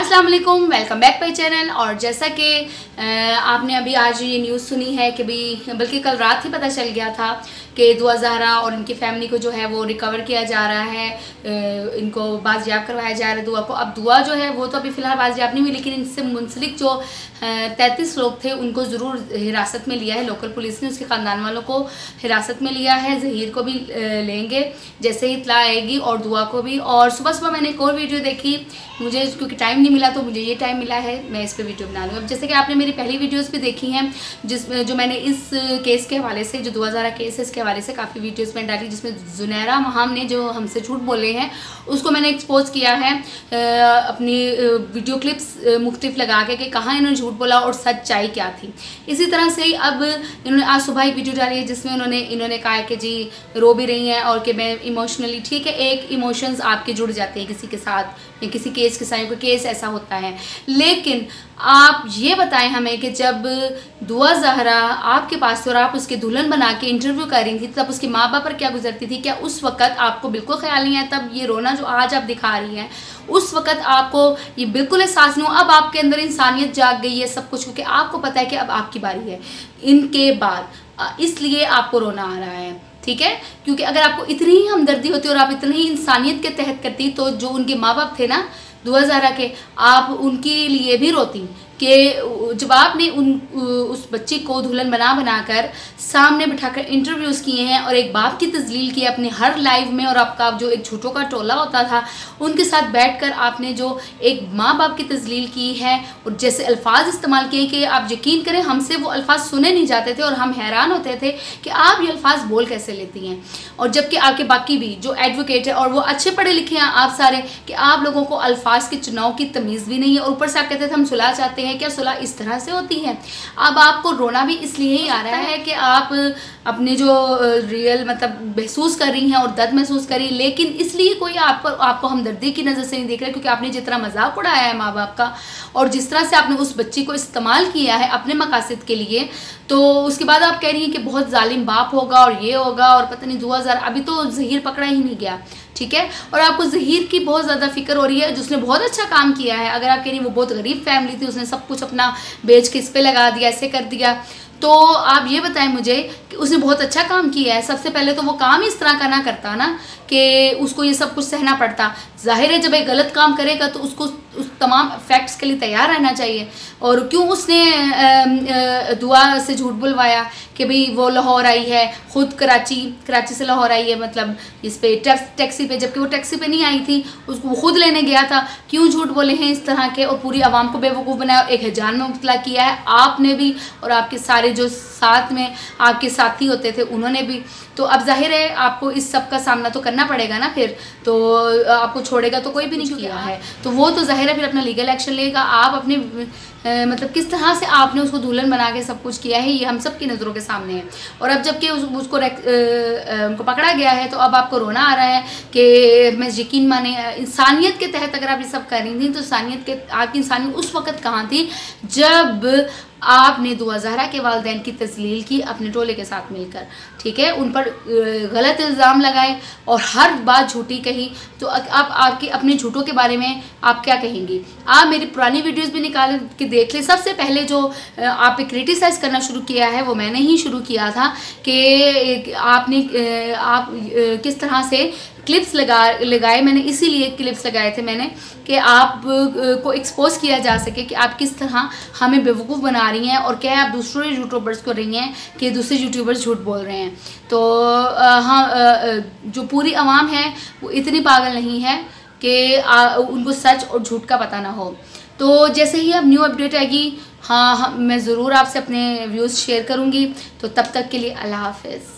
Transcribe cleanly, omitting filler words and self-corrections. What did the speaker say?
अस्सलाम वालेकुम, welcome back my channel. और जैसा कि आपने अभी आज ये न्यूज़ सुनी है कि भी बल्कि कल रात ही पता चल गया था कि दुआ ज़हरा और इनकी फैमिली को जो है वो रिकवर किया जा रहा है, इनको बाजियाब करवाया जा रहा है दुआ को। अब दुआ जो है वो तो अभी फ़िलहाल बाजियाब नहीं हुई, लेकिन इनसे मुंसलिक जो 33 लोग थे उनको ज़रूर हिरासत में लिया है लोकल पुलिस ने। उसके ख़ानदान वालों को हिरासत में लिया है, ज़हीर को भी लेंगे जैसे ही इत्तला आएगी और दुआ को भी। और सुबह सुबह मैंने एक और वीडियो देखी, मुझे क्योंकि टाइम नहीं मिला तो मुझे ये टाइम मिला है, मैं इस पर वीडियो बना लूँ। अब जैसे कि आपने मेरी पहली वीडियोस भी देखी हैं जिसमें जो मैंने इस केस के हवाले से, जो दुआ ज़हरा केस है इसके हवाले से काफ़ी वीडियोस मैंने डाली, जिसमें जुनैरा महाम ने जो हमसे झूठ बोले हैं उसको मैंने एक्सपोज किया है अपनी वीडियो क्लिप्स मुख्तलिफ लगा के कि कहाँ इन्होंने झूठ बोला और सच्चाई क्या थी। इसी तरह से ही अब इन्होंने आज सुबह एक वीडियो डाली है जिसमें इन्होंने कहा है कि जी रो भी रही हैं और कि मैं इमोशनली, ठीक है, एक इमोशंस आपके जुड़ जाते हैं किसी के साथ या किसी केस के साथ, कोई केस ऐसा होता है। लेकिन आप ये बताएं हमें कि जब दुआ ज़हरा आपके पास थी और आप उसके दुल्हन बना के इंटरव्यू कर रही थी तब उसके माँ बाप पर क्या गुजरती थी? क्या उस वक्त आपको बिल्कुल ख्याल नहीं है? तब ये रोना जो आज आप दिखा रही हैं उस वक्त आपको ये बिल्कुल एहसास नहीं हो? अब आपके अंदर इंसानियत जाग गई है सब कुछ, क्योंकि आपको पता है कि अब आपकी बारी है इनके बाद, इसलिए आपको रोना आ रहा है, ठीक है? क्योंकि अगर आपको इतनी ही हमदर्दी होती और आप इतनी ही इंसानियत के तहत करती तो जो उनके माँ बाप थे ना दुआ ज़हरा के, आप उनके लिए भी रोती कि जब आपने उस बच्ची को दुल्हन बनाकर सामने बिठाकर इंटरव्यूज़ किए हैं और एक बाप की तजलील की अपने हर लाइव में, और आपका जो एक झूठों का टोला होता था उनके साथ बैठकर आपने जो एक माँ बाप की तजलील की है और जैसे अल्फाज इस्तेमाल किए कि आप यकीन करें हमसे वो अल्फाज सुने नहीं जाते थे और हम हैरान होते थे कि आप ये अल्फाज बोल कैसे लेती हैं। और जबकि आपके बाकी भी जो एडवोकेट है और वो अच्छे पढ़े लिखे हैं आप सारे, कि आप लोगों को अल्फाज के चुनाव की तमीज़ भी नहीं है और ऊपर से आप कहते थे हम सुलह चाहते हैं। क्या सुलह इस तरह से होती है? अब आपको रोना भी इसलिए ही आ रहा है कि आप अपने जो रियल मतलब महसूस कर रही हैं और दर्द महसूस कर रही, लेकिन इसलिए कोई आपको हमदर्दी की नज़र से नहीं देख रहा, क्योंकि आपने जितना मजाक उड़ाया है माँ बाप का और जिस तरह से आपने उस बच्ची को इस्तेमाल किया है अपने मकासद के लिए, तो उसके बाद आप कह रही हैं कि बहुत जालिम बाप होगा और ये होगा और पता नहीं दुआ ज़हरा। अभी तो ज़हीर पकड़ा ही नहीं गया, ठीक है? और आपको ज़हीर की बहुत ज़्यादा फिक्र हो रही है जिसने बहुत अच्छा काम किया है। अगर आप कह रही वो बहुत गरीब फैमिली थी, उसने सब कुछ अपना बेच के इस पे लगा दिया, ऐसे कर दिया, तो आप ये बताएं मुझे कि उसने बहुत अच्छा काम किया है। सबसे पहले तो वो काम इस तरह का ना करता ना कि उसको ये सब कुछ सहना पड़ता। जाहिर है जब एक गलत काम करेगा तो उसको उस तमाम फैक्ट्स के लिए तैयार रहना चाहिए। और क्यों उसने दुआ से झूठ बुलवाया कि भाई वो लाहौर आई है, ख़ुद कराची से लाहौर आई है, मतलब इस पे टैक्सी पे, जबकि वो टैक्सी पे नहीं आई थी, उसको वो खुद लेने गया था। क्यों झूठ बोले हैं इस तरह के और पूरी आवाम को बेवकूफ़ बनाया और एक हजान में मुब्तला किया है आपने भी और आपके सारे जो साथ में आपके साथी होते थे उन्होंने भी। तो अब जाहिर है आपको इस सब का सामना तो करना पड़ेगा ना, फिर तो आपको छोड़ेगा तो कोई भी नहीं किया है, तो वो तो जाहिर है फिर अपना लीगल एक्शन लेगा। आप अपने मतलब किस तरह से आपने उसको दुल्हन बना के सब कुछ किया है ये हम सब की नज़रों के सामने है। और अब जबकि उसको उनको पकड़ा गया है तो अब आपको रोना आ रहा है कि मैं यकीन माने इंसानियत के तहत अगर आप ये सब कर रही थी तो आपकी इंसानियत उस वक़्त कहाँ थी जब आपने दुआ ज़हरा के वालिदैन की तजलील की अपने टोले के साथ मिलकर, ठीक है? उन पर गलत इल्ज़ाम लगाए और हर बात झूठी कही। तो अब आपके अपने झूठों के बारे में आप क्या कहेंगी? आप मेरी पुरानी वीडियोस भी निकाल के देख लें। सबसे पहले जो आप क्रिटिसाइज़ करना शुरू किया है वो मैंने ही शुरू किया था कि आप किस तरह से क्लिप्स लगाए, मैंने इसीलिए क्लिप्स लगाए थे मैंने कि आप को एक्सपोज किया जा सके कि आप किस तरह हमें बेवकूफ़ बना रही हैं और क्या आप दूसरे यूट्यूबर्स को रही हैं कि दूसरे यूट्यूबर्स झूठ बोल रहे हैं। तो हाँ, जो पूरी आवाम है वो इतनी पागल नहीं है कि उनको सच और झूठ का पता ना हो। तो जैसे ही अब न्यू अपडेट आएगी हाँ मैं ज़रूर आपसे अपने व्यूज़ शेयर करूँगी। तो तब तक के लिए अल्लाह हाफ़िज़।